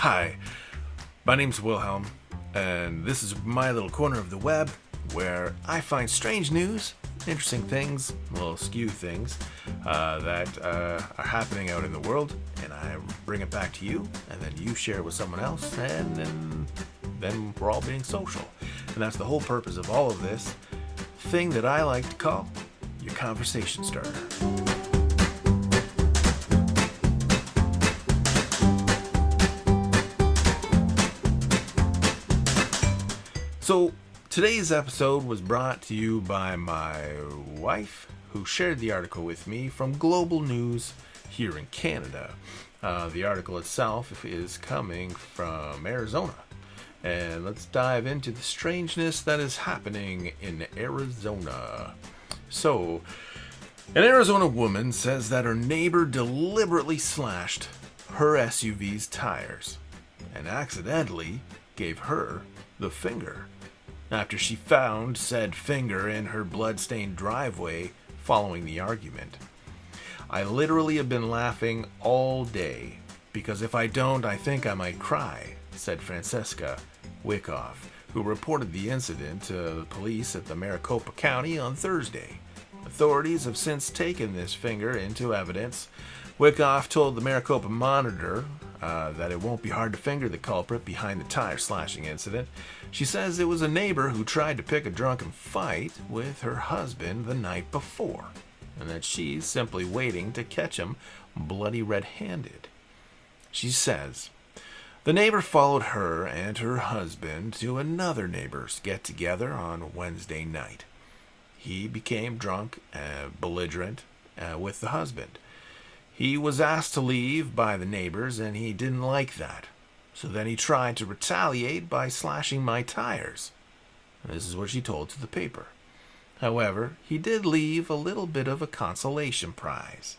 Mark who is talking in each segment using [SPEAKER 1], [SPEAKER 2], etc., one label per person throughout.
[SPEAKER 1] Hi, my name's Wilhelm, and this is my little corner of the web where I find strange news, interesting things, little skew things that are happening out in the world, and I bring it back to you, and then you share it with someone else, and then we're all being social. And that's the whole purpose of all of this thing that I like to call your conversation starter. So, today's episode was brought to you by my wife, who shared the article with me from Global News here in Canada. The article itself is coming from Arizona. And let's dive into the strangeness that is happening in Arizona. So, an Arizona woman says that her neighbor deliberately slashed her SUV's tires and accidentally gave her the finger after she found said finger in her blood-stained driveway following the argument. I literally have been laughing all day because if I don't, I think I might cry, said Francesca Wyckoff, who reported the incident to the police at the Maricopa County on Thursday. Authorities have since taken this finger into evidence. Wyckoff told the Maricopa Monitor that it won't be hard to finger the culprit behind the tire slashing incident. She says it was a neighbor who tried to pick a drunken fight with her husband the night before, and that she's simply waiting to catch him bloody red-handed. She says the neighbor followed her and her husband to another neighbor's get-together on Wednesday night. He became drunk and belligerent with the husband. He was asked to leave by the neighbors, and he didn't like that. So then he tried to retaliate by slashing my tires. This is what she told to the paper. However, he did leave a little bit of a consolation prize.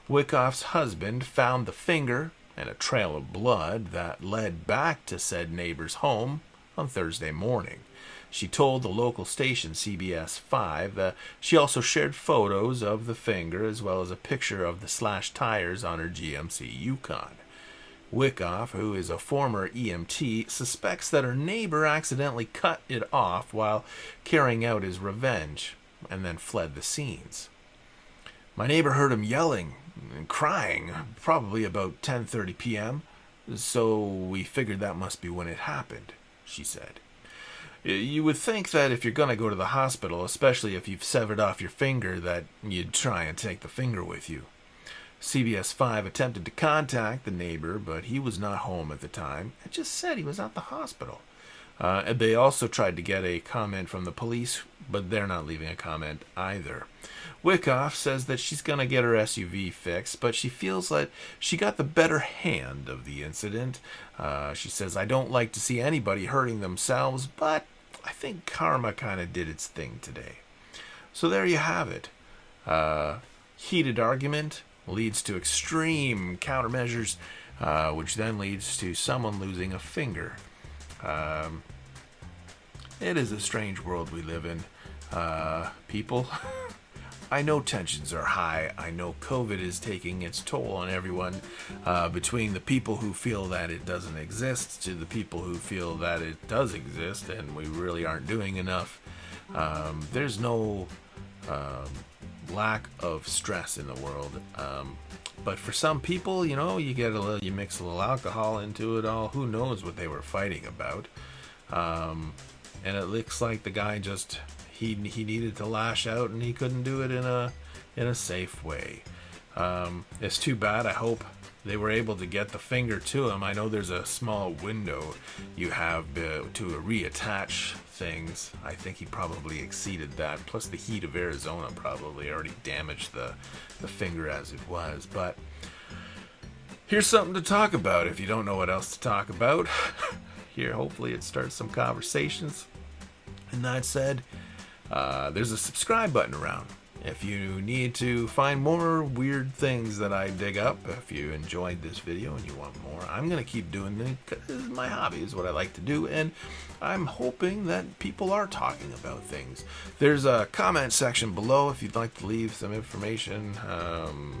[SPEAKER 1] Wyckoff's husband found the finger and a trail of blood that led back to said neighbor's home on Thursday morning. She told the local station CBS 5 that she also shared photos of the finger as well as a picture of the slashed tires on her GMC Yukon. Wyckoff, who is a former EMT, suspects that her neighbor accidentally cut it off while carrying out his revenge and then fled the scenes. My neighbor heard him yelling and crying probably about 10:30 p.m., so we figured that must be when it happened, she said. You would think that if you're going to go to the hospital, especially if you've severed off your finger, that you'd try and take the finger with you. CBS 5 attempted to contact the neighbor, but he was not home at the time. It just said he was at the hospital. And they also tried to get a comment from the police, but they're not leaving a comment either. Wyckoff says that she's going to get her SUV fixed, but she feels like she got the better hand of the incident. She says, I don't like to see anybody hurting themselves, but I think karma kind of did its thing today. So there you have it. Heated argument leads to extreme countermeasures, which then leads to someone losing a finger. It is a strange world we live in, people. I know tensions are high. I know COVID is taking its toll on everyone, between the people who feel that it doesn't exist to the people who feel that it does exist and we really aren't doing enough. There's no lack of stress in the world. But for some people, you mix a little alcohol into it all. Who knows what they were fighting about? And it looks like the guy just he needed to lash out and he couldn't do it in a safe way. It's too bad. I hope they were able to get the finger to him. I know there's a small window you have to reattach things. I think he probably exceeded that. Plus the heat of Arizona probably already damaged the finger as it was. But here's something to talk about if you don't know what else to talk about. Here, hopefully it starts some conversations. And that said, there's a subscribe button around. If you need to find more weird things that I dig up, if you enjoyed this video and you want more, I'm going to keep doing this because this is my hobby, is what I like to do, and I'm hoping that people are talking about things. There's a comment section below if you'd like to leave some information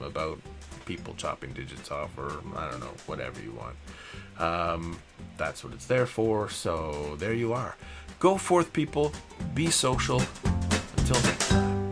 [SPEAKER 1] about people chopping digits off, or I don't know, whatever you want. That's what it's there for. So there you are. Go forth, people. Be social. Until next time.